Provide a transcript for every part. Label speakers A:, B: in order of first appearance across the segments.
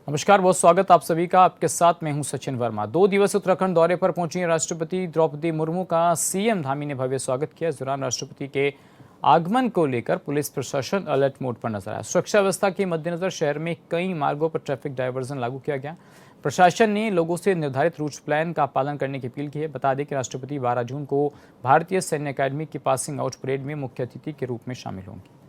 A: नमस्कार, बहुत स्वागत आप सभी का। आपके साथ मैं हूं सचिन वर्मा। 2 दिवसीय उत्तराखंड दौरे पर पहुंची राष्ट्रपति द्रौपदी मुर्मू का सीएम धामी ने भव्य स्वागत किया। इस दौरान राष्ट्रपति के आगमन को लेकर पुलिस प्रशासन अलर्ट मोड पर नजर आया। सुरक्षा व्यवस्था के मद्देनजर शहर में कई मार्गों पर ट्रैफिक डायवर्जन लागू किया गया। प्रशासन ने लोगों से निर्धारित रूट प्लान का पालन करने की अपील की है। बता दें कि राष्ट्रपति 12 जून को भारतीय सैन्य अकादमी की पासिंग आउट परेड में मुख्य अतिथि के रूप में शामिल होंगे।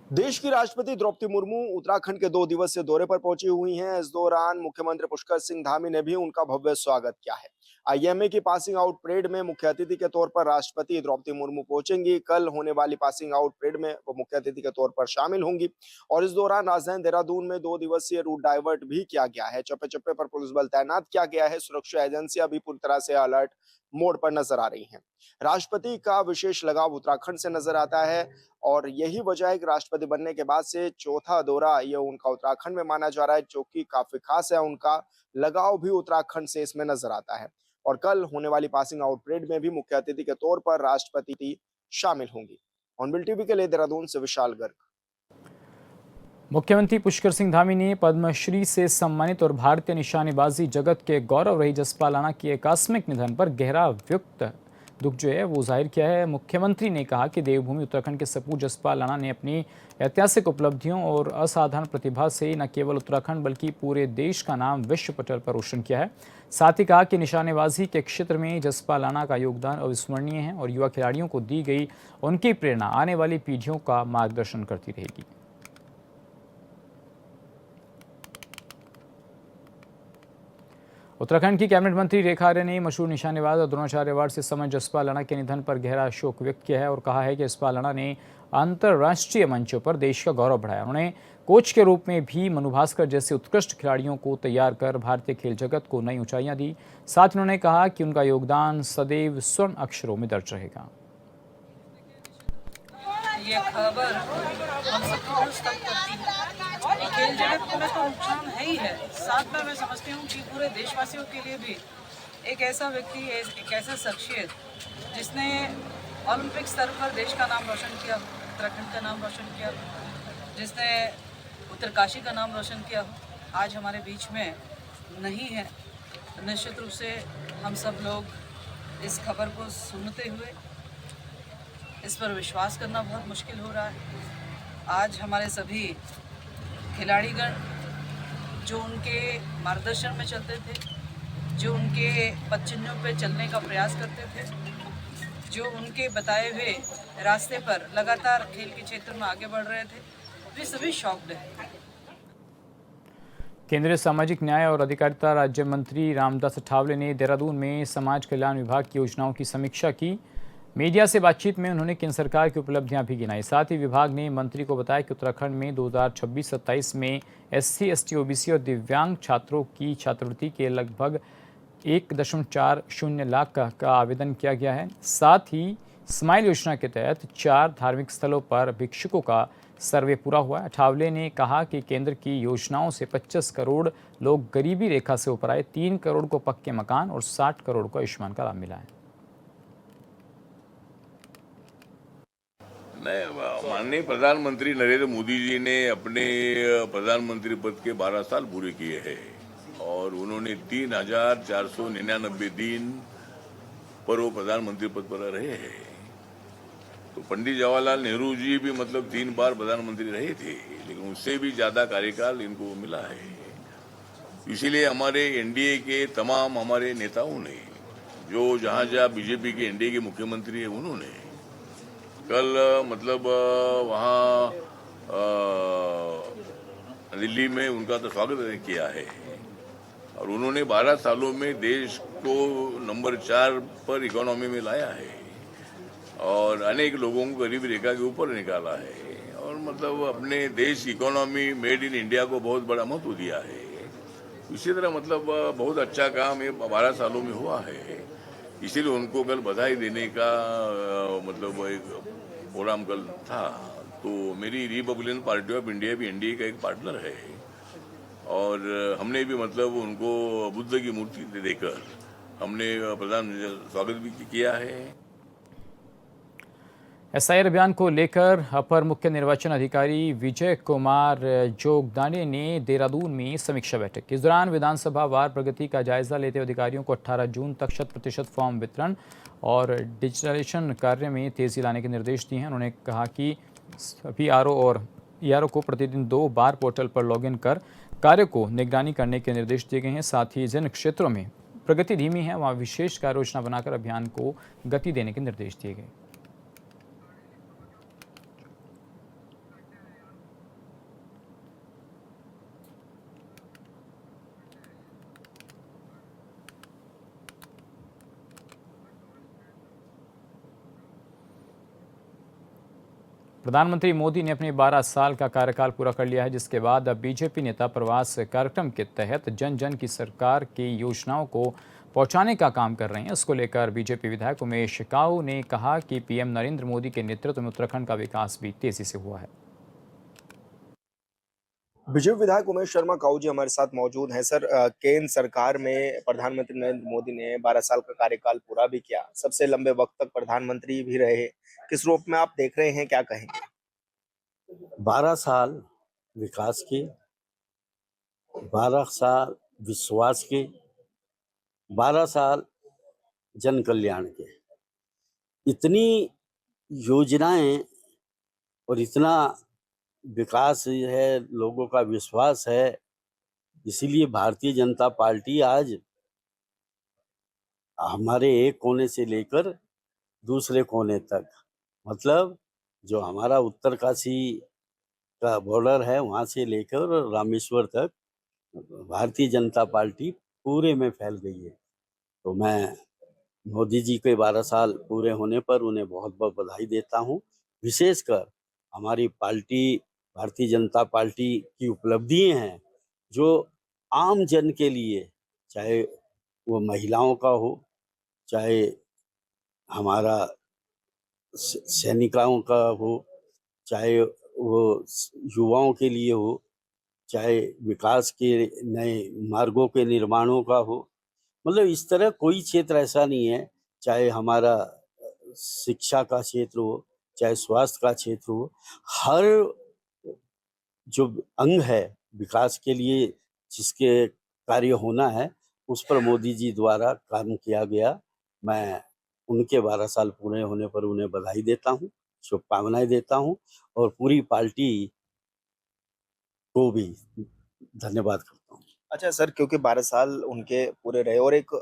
B: देश की राष्ट्रपति द्रौपदी मुर्मू उत्तराखंड के 2 दिवसीय दौरे पर पहुंची हुई हैं। इस दौरान मुख्यमंत्री पुष्कर सिंह धामी ने भी उनका भव्य स्वागत किया है। आईएमए की पासिंग आउट परेड में मुख्य अतिथि के तौर पर राष्ट्रपति द्रौपदी मुर्मू पहुंचेंगी। कल होने वाली पासिंग आउट परेड में वो मुख्य अतिथि के तौर पर शामिल होंगी और इस दौरान राजधानी देहरादून में 2 दिवसीय रूट डाइवर्ट भी किया गया है। चप्पे चप्पे पर पुलिस बल तैनात किया गया है। सुरक्षा एजेंसियां भी पूरी तरह से अलर्ट मोड पर नजर आ रही हैं। राष्ट्रपति का विशेष लगाव उत्तराखंड से नजर आता है और यही वजह है कि राष्ट्रपति बनने के बाद से चौथा दौरा ये उनका उत्तराखंड में माना जा रहा है, जो कि काफी खास है। उनका लगाव भी उत्तराखंड से इसमें नजर आता है और कल होने वाली पासिंग आउट परेड में भी मुख्य अतिथि के तौर पर राष्ट्रपति शामिल होंगी। ऑनबिल टीवी के लिए देहरादून से विशाल गर्ग।
A: मुख्यमंत्री पुष्कर सिंह धामी ने पद्मश्री से सम्मानित और भारतीय निशानेबाजी जगत के गौरव रही जसपाल राणा की आकस्मिक निधन पर गहरा व्यक्त दुख जो है वो जाहिर किया है। मुख्यमंत्री ने कहा कि देवभूमि उत्तराखंड के सपूत जसपाल राणा ने अपनी ऐतिहासिक उपलब्धियों और असाधारण प्रतिभा से न केवल उत्तराखंड बल्कि पूरे देश का नाम विश्व पटल पर रोशन किया है। साथ ही कहा कि निशानेबाजी के क्षेत्र में जसपाल राणा का योगदान अविस्मरणीय है और युवा खिलाड़ियों को दी गई उनकी प्रेरणा आने वाली पीढ़ियों का मार्गदर्शन करती रहेगी। उत्तराखंड की कैबिनेट मंत्री रेखा आर्य ने मशहूर निशानेबाज और द्रोणाचार्य अवार्ड से सम्मानित जसपाल राणा के निधन पर गहरा शोक व्यक्त किया है और कहा है कि जसपाल राणा ने अंतर्राष्ट्रीय मंचों पर देश का गौरव बढ़ाया। उन्होंने कोच के रूप में भी मनु भास्कर जैसे उत्कृष्ट खिलाड़ियों को तैयार कर भारतीय खेल जगत को नई ऊंचाइयां दी। साथ ही उन्होंने कहा कि उनका योगदान सदैव स्वर्ण अक्षरों में दर्ज रहेगा।
C: ये खबर हम सबको बहुत स्तब्ध करती है। खेल जगत में तो नुकसान है ही है, साथ में मैं समझती हूँ कि पूरे देशवासियों के लिए भी एक ऐसा व्यक्ति, एक ऐसा शख्सियत जिसने ओलंपिक स्तर पर देश का नाम रोशन किया, उत्तराखंड का नाम रोशन किया, जिसने उत्तरकाशी का नाम रोशन किया, आज हमारे बीच में नहीं है। निश्चित रूप से हम सब लोग इस खबर को सुनते हुए इस पर विश्वास करना बहुत मुश्किल हो रहा है। आज हमारे सभी खिलाड़ीगण जो उनके मार्गदर्शन में चलते थे, जो उनके पदचिन्हों पे चलने का प्रयास करते थे, जो उनके बताए हुए रास्ते पर लगातार खेल के क्षेत्र में आगे बढ़ रहे थे, वे सभी शॉक्ड हैं।
A: केंद्रीय सामाजिक न्याय और अधिकारिता राज्य मंत्री रामदास अठावले ने देहरादून में समाज कल्याण विभाग की योजनाओं की समीक्षा की। मीडिया से बातचीत में उन्होंने केंद्र सरकार की उपलब्धियां भी गिनाई। साथ ही विभाग ने मंत्री को बताया कि उत्तराखंड में 2026-27 में SC, ST, OBC और दिव्यांग छात्रों की छात्रवृत्ति के लगभग 1.40 लाख का आवेदन किया गया है। साथ ही स्माइल योजना के तहत 4 धार्मिक स्थलों पर भिक्षुकों का सर्वे पूरा हुआ है। अठावले ने कहा कि केंद्र की योजनाओं से 25 करोड़ लोग गरीबी रेखा से ऊपर आए, 3 करोड़ को पक्के मकान और 60 करोड़ को आयुष्मान का लाभ मिला है।
D: माननीय प्रधानमंत्री नरेंद्र मोदी जी ने अपने प्रधानमंत्री पद के 12 साल पूरे किए हैं और उन्होंने 3,499 दिन पर वो प्रधानमंत्री पद पर रहे हैं। तो पंडित जवाहरलाल नेहरू जी भी मतलब 3 बार प्रधानमंत्री रहे थे, लेकिन उससे भी ज्यादा कार्यकाल इनको मिला है। इसीलिए हमारे एनडीए के तमाम हमारे नेताओं ने, जो जहां जहां बीजेपी के एनडीए के मुख्यमंत्री है, उन्होंने कल मतलब वहाँ दिल्ली में उनका तो स्वागत किया है और उन्होंने 12 सालों में देश को नंबर 4 पर इकोनॉमी में लाया है और अनेक लोगों को गरीबी रेखा के ऊपर निकाला है और मतलब अपने देश इकोनॉमी मेड इन इंडिया को बहुत बड़ा महत्व दिया है। इसी तरह मतलब बहुत अच्छा काम ये 12 सालों में हुआ है। इसीलिए उनको कल बधाई देने का मतलब एक प्रोग्राम कल था। तो मेरी रिपब्लिकन पार्टी ऑफ इंडिया भी एनडीए का एक पार्टनर है और हमने भी मतलब उनको बुद्ध की मूर्ति देकर हमने प्रधान स्वागत भी किया है।
A: एसआईआर अभियान को लेकर अपर मुख्य निर्वाचन अधिकारी विजय कुमार जोगदाने ने देहरादून में समीक्षा बैठक की। इस दौरान विधानसभा वार प्रगति का जायजा लेते हुए अधिकारियों को 18 जून तक 100% फॉर्म वितरण और डिजिटलाइजेशन कार्य में तेजी लाने के निर्देश दिए हैं। उन्होंने कहा कि सभी आरओ और ईआरओ को प्रतिदिन 2 बार पोर्टल पर लॉगिन कर कार्य को निगरानी करने के निर्देश दिए गए हैं। साथ ही जिन क्षेत्रों में प्रगति धीमी है वहां विशेष कार्य योजना बनाकर अभियान को गति देने के निर्देश दिए गए। प्रधानमंत्री मोदी ने अपने 12 साल का कार्यकाल पूरा कर लिया है, जिसके बाद अब बीजेपी नेता प्रवास कार्यक्रम के तहत जन जन की सरकार की योजनाओं को पहुंचाने का काम कर रहे हैं। इसको लेकर बीजेपी विधायक उमेश काऊ ने कहा कि पीएम नरेंद्र मोदी के नेतृत्व में उत्तराखंड का विकास भी तेजी से हुआ है।
B: बीजेपी विधायक उमेश शर्मा काऊ जी हमारे साथ मौजूद हैं। सर, केंद्र सरकार में प्रधानमंत्री नरेंद्र मोदी ने 12 साल का कार्यकाल पूरा भी किया, सबसे लंबे वक्त तक प्रधानमंत्री भी रहे। किस रूप में आप देख रहे हैं, क्या कहेंगे?
E: 12 साल विकास के, 12 साल विश्वास के, 12 साल जन कल्याण के, इतनी योजनाएं और इतना विकास है, लोगों का विश्वास है। इसीलिए भारतीय जनता पार्टी आज हमारे एक कोने से लेकर दूसरे कोने तक, मतलब जो हमारा उत्तरकाशी का बॉर्डर है वहाँ से लेकर रामेश्वर तक भारतीय जनता पार्टी पूरे में फैल गई है। तो मैं मोदी जी के 12 साल पूरे होने पर उन्हें बहुत बहुत बधाई देता हूँ। विशेषकर हमारी पार्टी भारतीय जनता पार्टी की उपलब्धियां हैं जो आम जन के लिए, चाहे वो महिलाओं का हो, चाहे हमारा सैनिकों का हो, चाहे वो युवाओं के लिए हो, चाहे विकास के नए मार्गों के निर्माणों का हो, मतलब इस तरह कोई क्षेत्र ऐसा नहीं है, चाहे हमारा शिक्षा का क्षेत्र हो, चाहे स्वास्थ्य का क्षेत्र हो, हर जो अंग है विकास के लिए जिसके कार्य होना है उस पर मोदी जी द्वारा काम किया गया। मैं उनके 12 साल पूरे होने पर उन्हें बधाई देता हूँ, शुभकामनाएं देता हूँ और पूरी पार्टी को भी धन्यवाद करता हूँ।
B: अच्छा सर, क्योंकि 12 साल उनके पूरे रहे और एक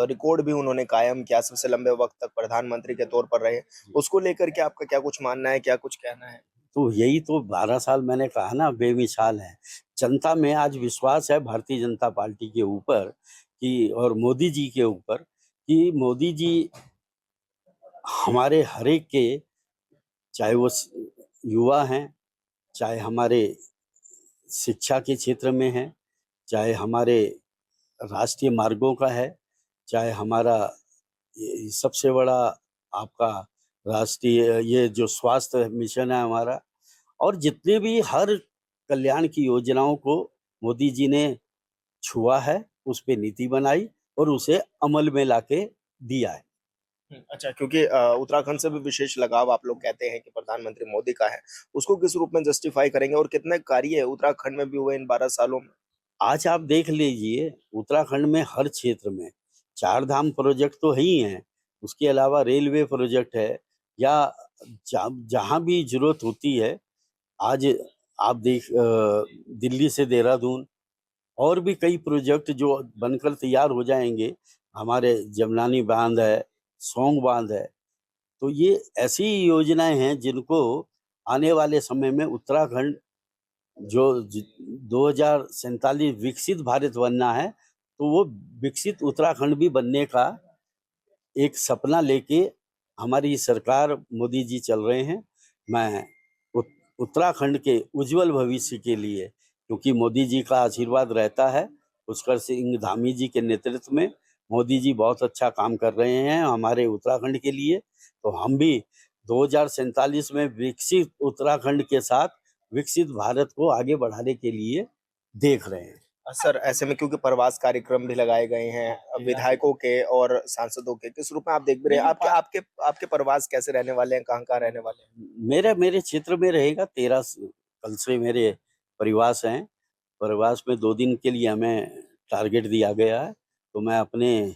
B: रिकॉर्ड भी उन्होंने कायम किया, सबसे लंबे वक्त तक प्रधानमंत्री के तौर पर रहे, उसको लेकर के आपका क्या कुछ मानना है, क्या कुछ कहना है?
E: तो यही तो 12 साल मैंने कहा ना, बेमिसाल है। जनता में आज विश्वास है भारतीय जनता पार्टी के ऊपर कि और मोदी जी के ऊपर कि मोदी जी हमारे हर एक के, चाहे वो युवा हैं, चाहे हमारे शिक्षा के क्षेत्र में है, चाहे हमारे राष्ट्रीय मार्गों का है, चाहे हमारा सबसे बड़ा आपका राष्ट्रीय ये जो स्वास्थ्य मिशन है हमारा, और जितने भी हर कल्याण की योजनाओं को मोदी जी ने छुआ है, उस पे नीति बनाई और उसे अमल में लाके दिया है।
B: अच्छा, क्योंकि उत्तराखंड से भी विशेष लगाव आप लोग कहते हैं कि प्रधानमंत्री मोदी का है, उसको किस रूप में जस्टिफाई करेंगे और कितने कार्य उत्तराखंड में भी हुए इन 12 सालों में?
E: आज आप देख लीजिए उत्तराखंड में हर क्षेत्र में 4 धाम प्रोजेक्ट तो है ही हैं, उसके अलावा रेलवे प्रोजेक्ट है या जहाँ भी जरूरत होती है। आज आप दिल्ली से देहरादून और भी कई प्रोजेक्ट जो बनकर तैयार हो जाएंगे, हमारे जमनानी बांध है, सोंग बांध है, तो ये ऐसी योजनाएं हैं जिनको आने वाले समय में उत्तराखंड जो 2047 विकसित भारत बनना है, तो वो विकसित उत्तराखंड भी बनने का एक सपना लेके हमारी सरकार मोदी जी चल रहे हैं। मैं उत्तराखंड के उज्जवल भविष्य के लिए, क्योंकि मोदी जी का आशीर्वाद रहता है, पुष्कर सिंह धामी जी के नेतृत्व में मोदी जी बहुत अच्छा काम कर रहे हैं हमारे उत्तराखंड के लिए, तो हम भी 2047 में विकसित उत्तराखंड के साथ विकसित भारत को आगे बढ़ाने के लिए देख रहे हैं।
B: सर ऐसे में क्योंकि प्रवास कार्यक्रम भी लगाए गए हैं विधायकों के और सांसदों के, किस रूप में आप देख भी रहे हैं? आपके आपके आपके प्रवास कैसे रहने वाले हैं, कहाँ कहाँ रहने वाले हैं?
E: मेरे मेरे क्षेत्र में रहेगा 13 कल से मेरे परिवास हैं। प्रवास में 2 दिन के लिए हमें टारगेट दिया गया है, तो मैं अपने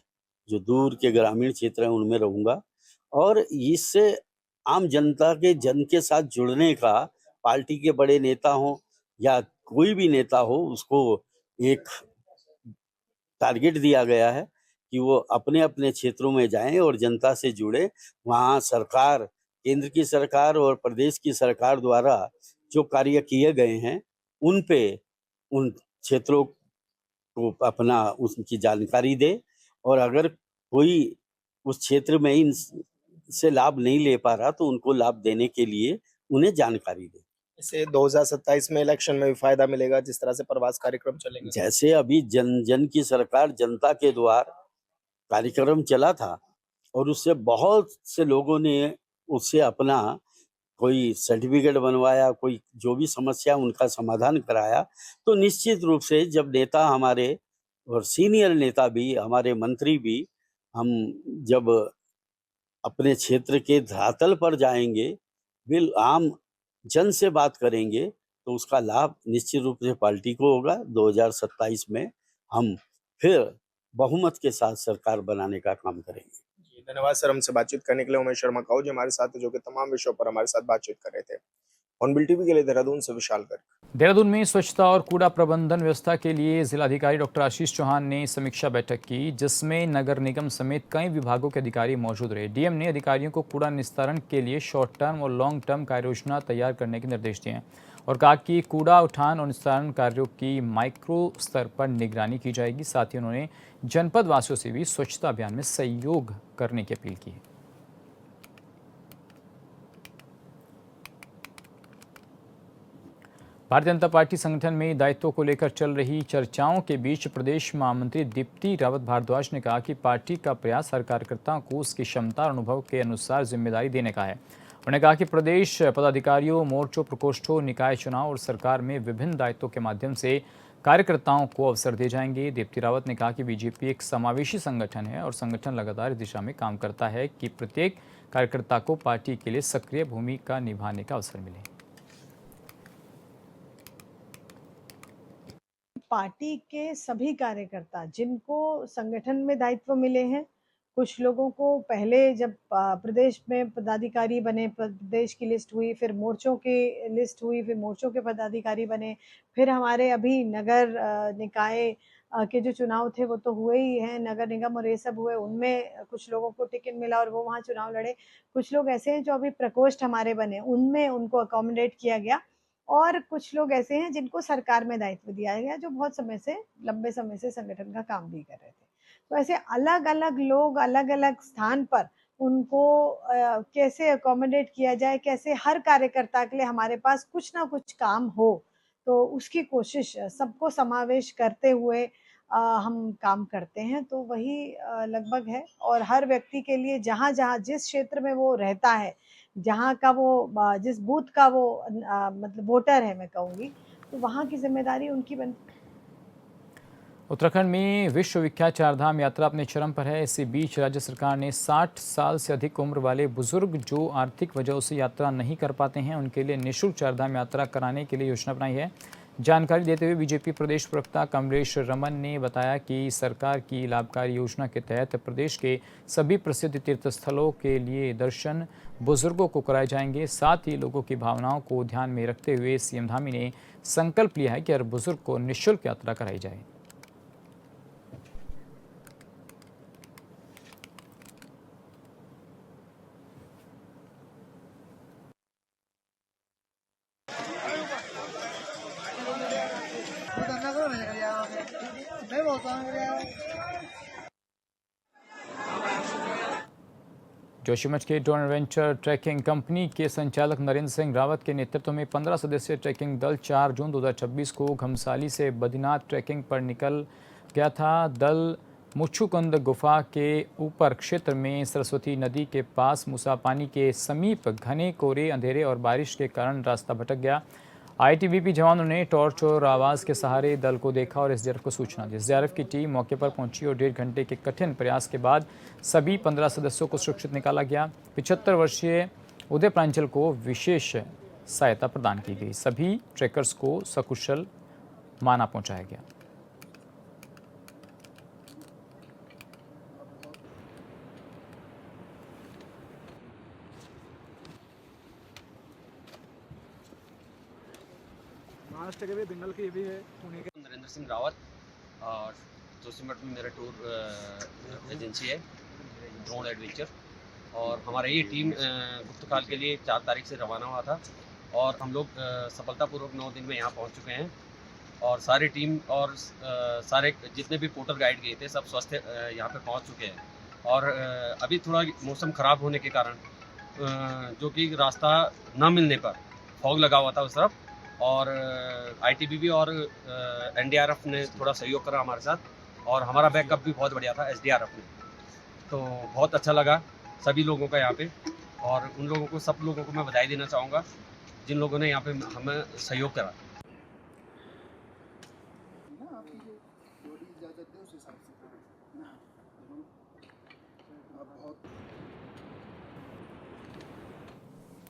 E: जो दूर के ग्रामीण क्षेत्र हैं उनमें रहूँगा और इससे आम जनता के जन के साथ जुड़ने का पार्टी के बड़े नेता हों या कोई भी नेता हो उसको एक टारगेट दिया गया है कि वो अपने-अपने क्षेत्रों में जाएँ और जनता से जुड़े। वहाँ सरकार, केंद्र की सरकार और प्रदेश की सरकार द्वारा जो कार्य किए गए हैं, उन पे उन क्षेत्रों को अपना उसकी जानकारी दें और अगर कोई उस क्षेत्र में इन से लाभ नहीं ले पा रहा, तो उनको लाभ देने के लिए उन्हें जानकारी दें।
B: इससे 2027 में इलेक्शन में भी फायदा मिलेगा जिस तरह से प्रवास कार्यक्रम चलेंगे।
E: जैसे अभी जन की सरकार जनता के द्वार कार्यक्रम चला था और उससे बहुत से लोगों ने उससे अपना कोई सर्टिफिकेट बनवाया, कोई जो भी समस्या उनका समाधान कराया, तो निश्चित रूप से जब नेता हमारे और सीनियर नेता भी, हमारे मंत्री भी, हम जब अपने क्षेत्र के धरातल पर जाएँगे, आम जन से बात करेंगे, तो उसका लाभ निश्चित रूप से पार्टी को होगा। 2027 में हम फिर बहुमत के साथ सरकार बनाने का काम करेंगे।
B: जी, धन्यवाद सर हमसे बातचीत करने के लिए। उमेश शर्मा काऊ जी हमारे साथ हैं, जो कि तमाम विषयों पर हमारे साथ बातचीत कर रहे थे। हॉर्नबिल टीवी के लिए देहरादून से विशाल गर्ग।
A: देहरादून में स्वच्छता और कूड़ा प्रबंधन व्यवस्था के लिए जिलाधिकारी डॉक्टर आशीष चौहान ने समीक्षा बैठक की, जिसमें नगर निगम समेत कई विभागों के अधिकारी मौजूद रहे। डीएम ने अधिकारियों को कूड़ा निस्तारण के लिए शॉर्ट टर्म और लॉन्ग टर्म कार्य योजना तैयार करने के निर्देश दिए और कहा कि कूड़ा उठान और निस्तारण कार्यों की माइक्रो स्तर पर निगरानी की जाएगी। साथ ही उन्होंने जनपद वासियों से भी स्वच्छता अभियान में सहयोग करने की अपील की है। भारतीय जनता पार्टी संगठन में दायित्वों को लेकर चल रही चर्चाओं के बीच प्रदेश महामंत्री दीप्ति रावत भारद्वाज ने कहा कि पार्टी का प्रयास हर कार्यकर्ता को उसकी क्षमता और अनुभव के अनुसार जिम्मेदारी देने का है। उन्होंने कहा कि प्रदेश पदाधिकारियों, मोर्चों, प्रकोष्ठों, निकाय चुनाव और सरकार में विभिन्न दायित्वों के माध्यम से कार्यकर्ताओं को अवसर दिए जाएंगे। दीप्ति रावत ने कहा कि बीजेपी एक समावेशी संगठन है और संगठन लगातार इस दिशा में काम करता है कि प्रत्येक कार्यकर्ता को पार्टी के लिए सक्रिय भूमिका निभाने का अवसर मिले।
F: पार्टी के सभी कार्यकर्ता जिनको संगठन में दायित्व मिले हैं, कुछ लोगों को पहले जब प्रदेश में पदाधिकारी बने, प्रदेश की लिस्ट हुई, फिर मोर्चों की लिस्ट हुई, फिर मोर्चों के पदाधिकारी बने, फिर हमारे अभी नगर निकाय के जो चुनाव थे वो तो हुए ही हैं, नगर निगम और ये सब हुए, उनमें कुछ लोगों को टिकट मिला और वो वहाँ चुनाव लड़े। कुछ लोग ऐसे हैं जो अभी प्रकोष्ठ हमारे बने, उनमें उनको अकोमोडेट किया गया और कुछ लोग ऐसे हैं जिनको सरकार में दायित्व दिया गया, जो बहुत समय से, लंबे समय से संगठन का काम भी कर रहे थे। तो ऐसे अलग-अलग लोग अलग-अलग स्थान पर उनको कैसे अकोमोडेट किया जाए, कैसे हर कार्यकर्ता के लिए हमारे पास कुछ ना कुछ काम हो, तो उसकी कोशिश सबको समावेश करते हुए हम काम करते हैं। तो वही लगभग है और हर व्यक्ति के लिए जहाँ-जहाँ जिस क्षेत्र में वो रहता है, जहाँ का वो जिस बूथ का वो मतलब वोटर है मैं कहूँगी, तो वहाँ की ज़िम्मेदारी उनकी बनती है।
A: उत्तराखंड में विश्वविख्यात चारधाम यात्रा अपने चरम पर है। इसी बीच राज्य सरकार ने 60 साल से अधिक उम्र वाले बुजुर्ग जो आर्थिक वजहों से यात्रा नहीं कर पाते हैं, उनके लिए निःशुल्क चारधाम यात्रा कराने के लिए योजना बनाई है। जानकारी देते हुए बीजेपी प्रदेश प्रवक्ता कमलेश रमन ने बताया कि सरकार की लाभकारी योजना के तहत प्रदेश के सभी प्रसिद्ध तीर्थस्थलों के लिए दर्शन बुजुर्गों को कराए जाएंगे। साथ ही लोगों की भावनाओं को ध्यान में रखते हुए सीएम धामी ने संकल्प लिया है कि हर बुजुर्ग को निःशुल्क यात्रा कराई जाए। जोशीमठ के ड्रोन एडवेंचर ट्रैकिंग कंपनी के संचालक नरेंद्र सिंह रावत के नेतृत्व में 15 सदस्यीय ट्रैकिंग दल 4 जून 2026 को घमसाली से बद्रीनाथ ट्रैकिंग पर निकल गया था। दल मुच्छुकुंद गुफा के ऊपर क्षेत्र में सरस्वती नदी के पास मूसा पानी के समीप घने कोहरे, अंधेरे और बारिश के कारण रास्ता भटक गया आईटीबीपी जवानों ने टॉर्च और आवाज़ के सहारे दल को देखा और एसडीआरएफ को सूचना दी। एसडीआरएफ की टीम मौके पर पहुंची और 1.5 घंटे के कठिन प्रयास के बाद सभी 15 सदस्यों को सुरक्षित निकाला गया। 75 वर्षीय उदय प्रांजल को विशेष सहायता प्रदान की गई। सभी ट्रैकर्स को सकुशल माना पहुंचाया गया।
G: महाराष्ट्र के भी, बंगाल के भी है, पुणे के।
H: नरेंद्र सिंह रावत और जोशीमठ में मेरा टूर एजेंसी है ड्रोन एडवेंचर, और हमारा ये टीम गुप्तकाल के लिए 4 तारीख से रवाना हुआ था और हम लोग सफलतापूर्वक 9 दिन में यहाँ पहुँच चुके हैं। और सारी टीम और सारे जितने भी पोर्टर गाइड गए थे सब स्वस्थ यहाँ पे पहुँच चुके हैं। और अभी थोड़ा मौसम ख़राब होने के कारण जो कि रास्ता न मिलने पर फॉग लगा हुआ था उस तरफ, और आईटीबीपी और एनडीआरएफ ने थोड़ा सहयोग करा हमारे साथ, और हमारा बैकअप भी बहुत बढ़िया था एसडीआरएफ ने। तो बहुत अच्छा लगा सभी लोगों का यहाँ पे, और उन लोगों को, सब लोगों को मैं बधाई देना चाहूँगा जिन लोगों ने यहाँ पे हमें सहयोग करा।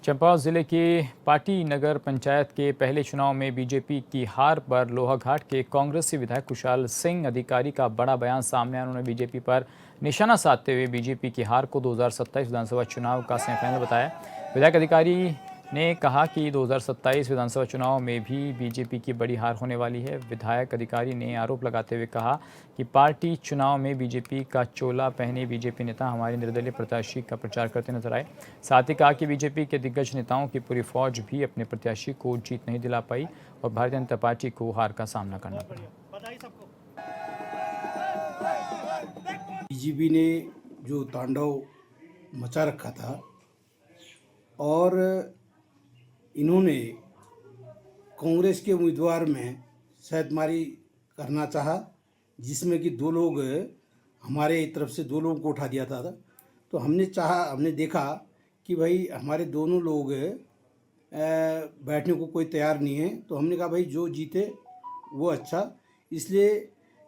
A: चंपावत जिले के पाटी नगर पंचायत के पहले चुनाव में बीजेपी की हार पर लोहाघाट के कांग्रेसी विधायक कुशाल सिंह अधिकारी का बड़ा बयान सामने आया। उन्होंने बीजेपी पर निशाना साधते हुए बीजेपी की हार को 2027 विधानसभा चुनाव का सेमीफाइनल बताया। विधायक अधिकारी ने कहा कि 2027 विधानसभा चुनाव में भी बीजेपी की बड़ी हार होने वाली है। विधायक अधिकारी ने आरोप लगाते हुए कहा कि पार्टी चुनाव में बीजेपी का चोला पहने बीजेपी नेता हमारे निर्दलीय प्रत्याशी का प्रचार करते नजर आए। साथ ही कहा कि बीजेपी के दिग्गज नेताओं की पूरी फौज भी अपने प्रत्याशी को जीत नहीं दिला पाई और भारतीय जनता पार्टी को हार का सामना करना पड़ा।
I: बीजेपी ने जो तांडव मचा रखा था और इन्होंने कांग्रेस के उम्मीदवार में शायदमारी करना चाहा, जिसमें कि 2 लोग हमारे तरफ से 2 लोगों को उठा दिया था। तो हमने देखा कि भाई हमारे दोनों लोग बैठने को कोई तैयार नहीं है, तो हमने कहा भाई जो जीते वो अच्छा। इसलिए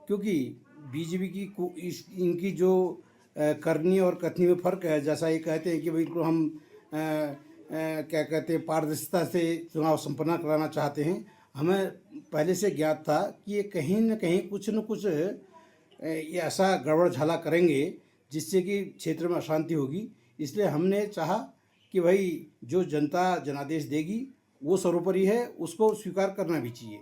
I: क्योंकि बीजेपी की इनकी जो करनी और कथनी में फ़र्क है। जैसा ये कहते हैं कि भाई को हम क्या कहते हैं पारदर्शिता से चुनाव संपन्न कराना चाहते हैं, हमें पहले से ज्ञात था कि ये कहीं न कहीं कुछ न कुछ ये ऐसा गड़बड़ झाला करेंगे जिससे कि क्षेत्र में अशांति होगी। इसलिए हमने चाहा कि भाई जो जनता जनादेश देगी वो सर्वोपरि है, उसको स्वीकार करना भी चाहिए।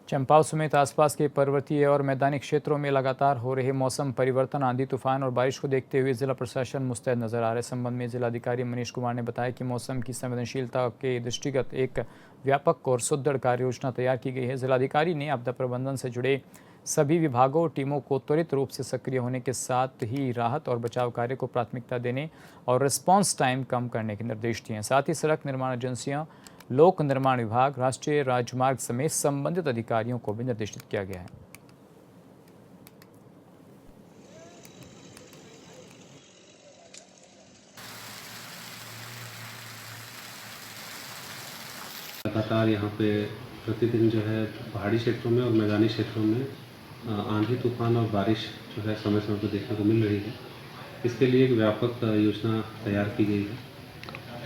A: चंपावत समेत आसपास के पर्वतीय और मैदानी क्षेत्रों में लगातार हो रहे मौसम परिवर्तन, आंधी तूफान और बारिश को देखते हुए जिला प्रशासन मुस्तैद नजर आ रहा है। संबंध में जिलाधिकारी मनीष कुमार ने बताया कि मौसम की संवेदनशीलता के दृष्टिगत एक व्यापक और सुदृढ़ कार्य योजना तैयार की गई है। जिलाधिकारी ने आपदा प्रबंधन से जुड़े सभी विभागों और टीमों को त्वरित रूप से सक्रिय होने के साथ ही राहत और बचाव कार्य को प्राथमिकता देने और रिस्पॉन्स टाइम कम करने के निर्देश दिए हैं। साथ ही सड़क निर्माण एजेंसियां, लोक निर्माण विभाग, राष्ट्रीय राजमार्ग समेत संबंधित अधिकारियों को भी निर्देशित किया गया है।
J: लगातार यहाँ पे प्रतिदिन जो है पहाड़ी क्षेत्रों में और मैदानी क्षेत्रों में आंधी तूफान और बारिश जो है समय समय पर देखने को मिल रही है। इसके लिए एक व्यापक योजना तैयार की गई है।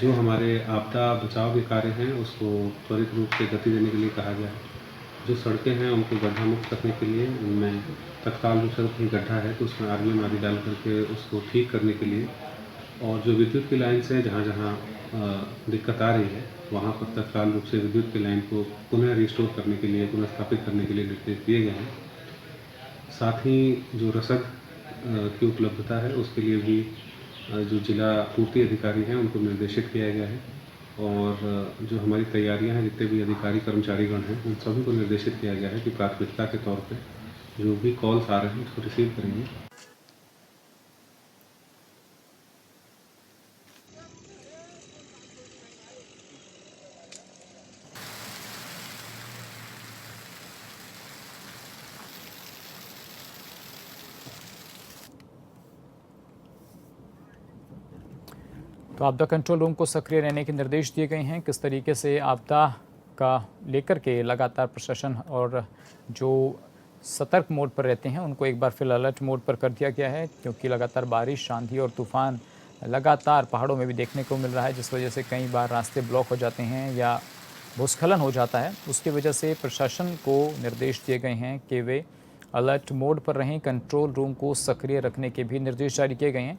J: जो हमारे आपदा बचाव के कार्य हैं उसको त्वरित रूप से गति देने के लिए कहा गया है। जो सड़कें हैं उनको गड्ढा मुक्त करने के लिए उनमें तत्काल रूप से कहीं गड्ढा है तो उसमें आर्गन आदि डाल करके उसको ठीक करने के लिए, और जो विद्युत की लाइन्स हैं जहाँ जहाँ दिक्कत आ रही है वहाँ पर तत्काल रूप से विद्युत की लाइन को पुनः रिस्टोर करने के लिए, पुनः स्थापित करने के लिए निर्देश दिए गए हैं। साथ ही जो रसद की उपलब्धता है उसके लिए भी जो जिला पूर्ति अधिकारी हैं उनको निर्देशित किया गया है, और जो हमारी तैयारियां हैं जितने भी अधिकारी कर्मचारीगण हैं उन सभी को निर्देशित किया गया है कि प्राथमिकता के तौर पे जो भी कॉल्स आ रहे हैं उसको रिसीव करेंगे।
A: तो आपदा कंट्रोल रूम को सक्रिय रहने के निर्देश दिए गए हैं। किस तरीके से आपदा का लेकर के लगातार प्रशासन और जो सतर्क मोड पर रहते हैं उनको एक बार फिर अलर्ट मोड पर कर दिया गया है, क्योंकि लगातार बारिश, आंधी और तूफान लगातार पहाड़ों में भी देखने को मिल रहा है, जिस वजह से कई बार रास्ते ब्लॉक हो जाते हैं या भूस्खलन हो जाता है। उसकी वजह से प्रशासन को निर्देश दिए गए हैं कि वे अलर्ट मोड पर रहें। कंट्रोल रूम को सक्रिय रखने के भी निर्देश जारी किए गए हैं।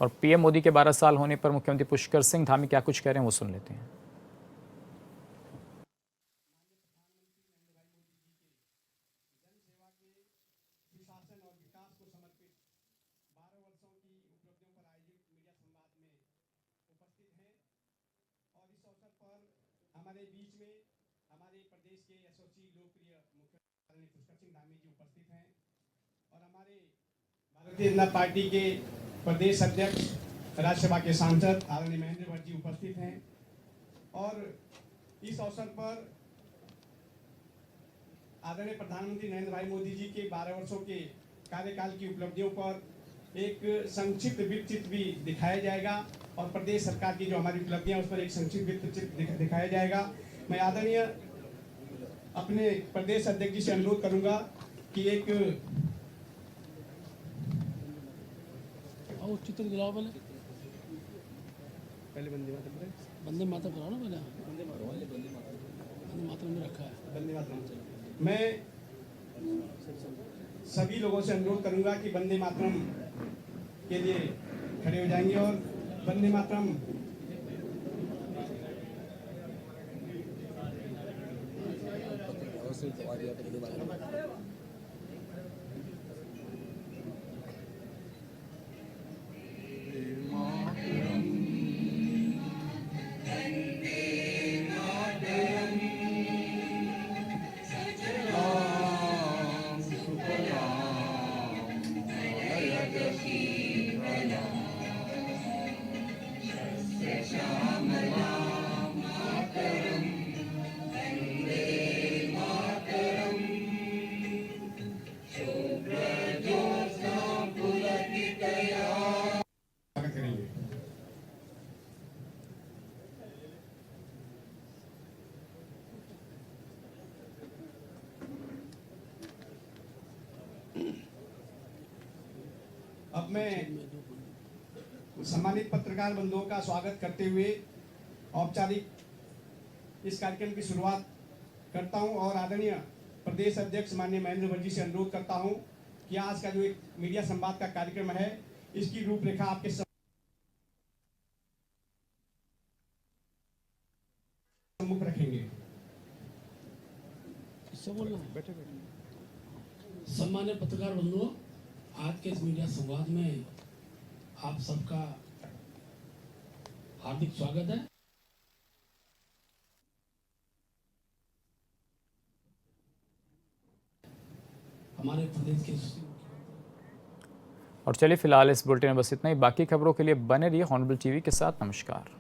A: और पीएम मोदी के 12 साल होने पर मुख्यमंत्री पुष्कर सिंह धामी क्या कुछ कह रहे हैं वो सुन लेते हैं।
I: हमारे बीच में हमारे प्रदेश के यशस्वी लोकप्रिय मुख्यमंत्री पुष्कर सिंह धामी जी उपस्थित हैं और हमारे भारतीय जनता पार्टी के प्रदेश अध्यक्ष, राज्यसभा के सांसद आदरणीय महेंद्र भट्ट जी उपस्थित हैं। और इस अवसर पर आदरणीय प्रधानमंत्री नरेंद्र भाई मोदी जी के 12 वर्षों के कार्यकाल की उपलब्धियों पर एक संक्षिप्त वृत्तचित्र भी दिखाया जाएगा और प्रदेश सरकार की जो हमारी उपलब्धियां उस पर एक संक्षिप्त वृत्तचित्र दिखाया जाएगा। मैं आदरणीय अपने प्रदेश अध्यक्ष जी से अनुरोध करूंगा कि एक
K: चित्र दिलाओ
I: पहले
K: वंदे मातरम कराओ ना, पहले वंदे मातरम में रखा है।
I: वंदे मातरम। मैं सभी लोगों से अनुरोध करूंगा कि वंदे मातरम के लिए खड़े हो जाएंगे और वंदे मातरम करेंगे। अब मैं सम्मानित पत्रकार बंधुओं का स्वागत करते हुए औपचारिक इस कार्यक्रम की शुरुआत करता हूं और आदरणीय प्रदेश अध्यक्ष माननीय महेंद्र भट्ट जी से अनुरोध करता हूं कि आज का जो एक मीडिया संवाद का कार्यक्रम है इसकी रूपरेखा आपके सम्मुख रखेंगे।
K: सम्मानित पत्रकार बंधुओं, आज के इस मीडिया संवाद में आप सबका हार्दिक स्वागत है। हमारे प्रदेश के
A: और चलिए फिलहाल इस बुलेटिन में बस इतना ही। बाकी खबरों के लिए बने रहिए हॉर्नबिल टीवी के साथ। नमस्कार।